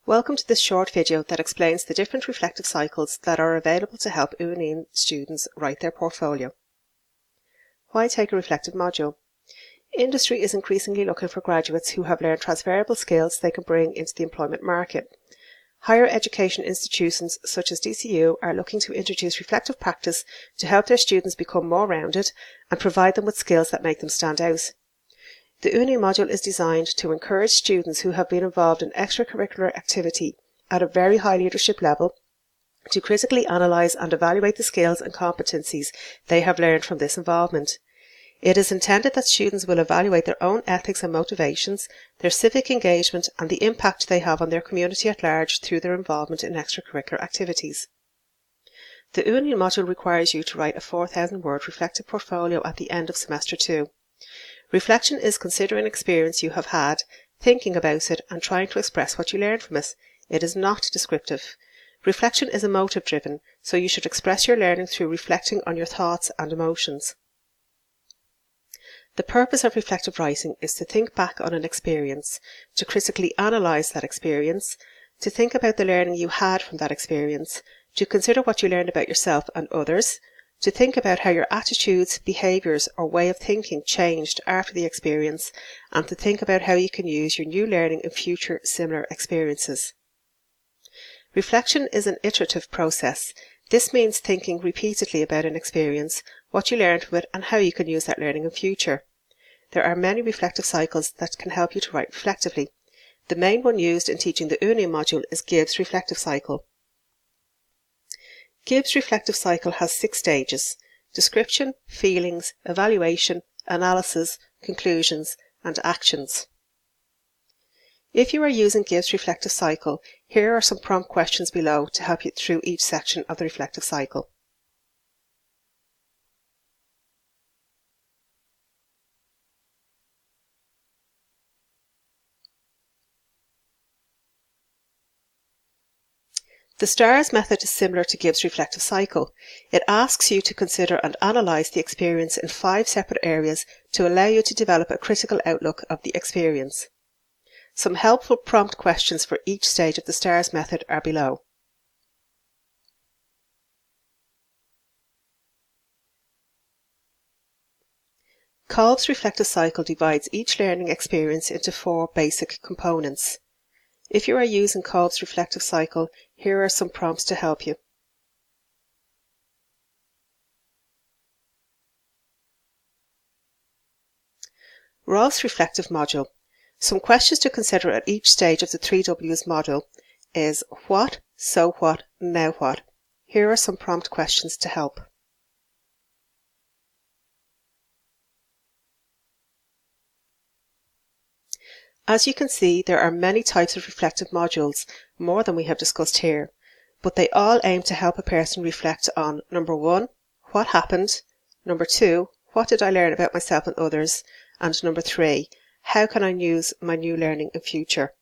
Welcome to this short video that explains the different reflective cycles that are available to help Uaneen students write their portfolio. Why take a reflective module? Industry is increasingly looking for graduates who have learned transferable skills they can bring into the employment market. Higher education institutions such as DCU are looking to introduce reflective practice to help their students become more rounded and provide them with skills that make them stand out. The Uaneen module is designed to encourage students who have been involved in extracurricular activity at a very high leadership level to critically analyse and evaluate the skills and competencies they have learned from this involvement. It is intended that students will evaluate their own ethics and motivations, their civic engagement and the impact they have on their community at large through their involvement in extracurricular activities. The Uaneen module requires you to write a 4,000-word reflective portfolio at the end of Semester 2. Reflection is considering experience you have had, thinking about it and trying to express what you learned from it. It is not descriptive. Reflection is emotive driven, so you should express your learning through reflecting on your thoughts and emotions. The purpose of reflective writing is to think back on an experience, to critically analyse that experience, to think about the learning you had from that experience, to consider what you learned about yourself and others, to think about how your attitudes, behaviours or way of thinking changed after the experience, and to think about how you can use your new learning in future similar experiences. Reflection is an iterative process. This means thinking repeatedly about an experience, what you learned from it and how you can use that learning in future. There are many reflective cycles that can help you to write reflectively. The main one used in teaching the Uaneen module is Gibbs' reflective cycle. Gibbs' reflective cycle has 6 stages: description, feelings, evaluation, analysis, conclusions, and actions. If you are using Gibbs' reflective cycle, here are some prompt questions below to help you through each section of the reflective cycle. The STARS method is similar to Gibbs' reflective cycle. It asks you to consider and analyse the experience in 5 separate areas to allow you to develop a critical outlook of the experience. Some helpful prompt questions for each stage of the STARS method are below. Kolb's reflective cycle divides each learning experience into 4 basic components. If you are using Kolb's reflective cycle, here are some prompts to help you. Rolf's reflective module. Some questions to consider at each stage of the 3Ws module is what, so what, now what. Here are some prompt questions to help. As you can see, there are many types of reflective modules, more than we have discussed here, but they all aim to help a person reflect on number 1, what happened, number 2, what did I learn about myself and others, and number 3, how can I use my new learning in future.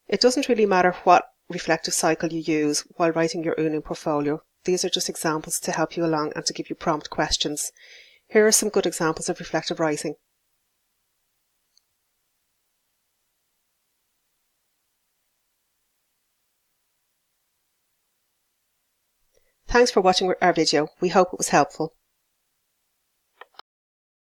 It doesn't really matter what reflective cycle you use while writing your Uaneen portfolio. These are just examples to help you along and to give you prompt questions. Here are some good examples of reflective writing. Thanks for watching our video. We hope it was helpful.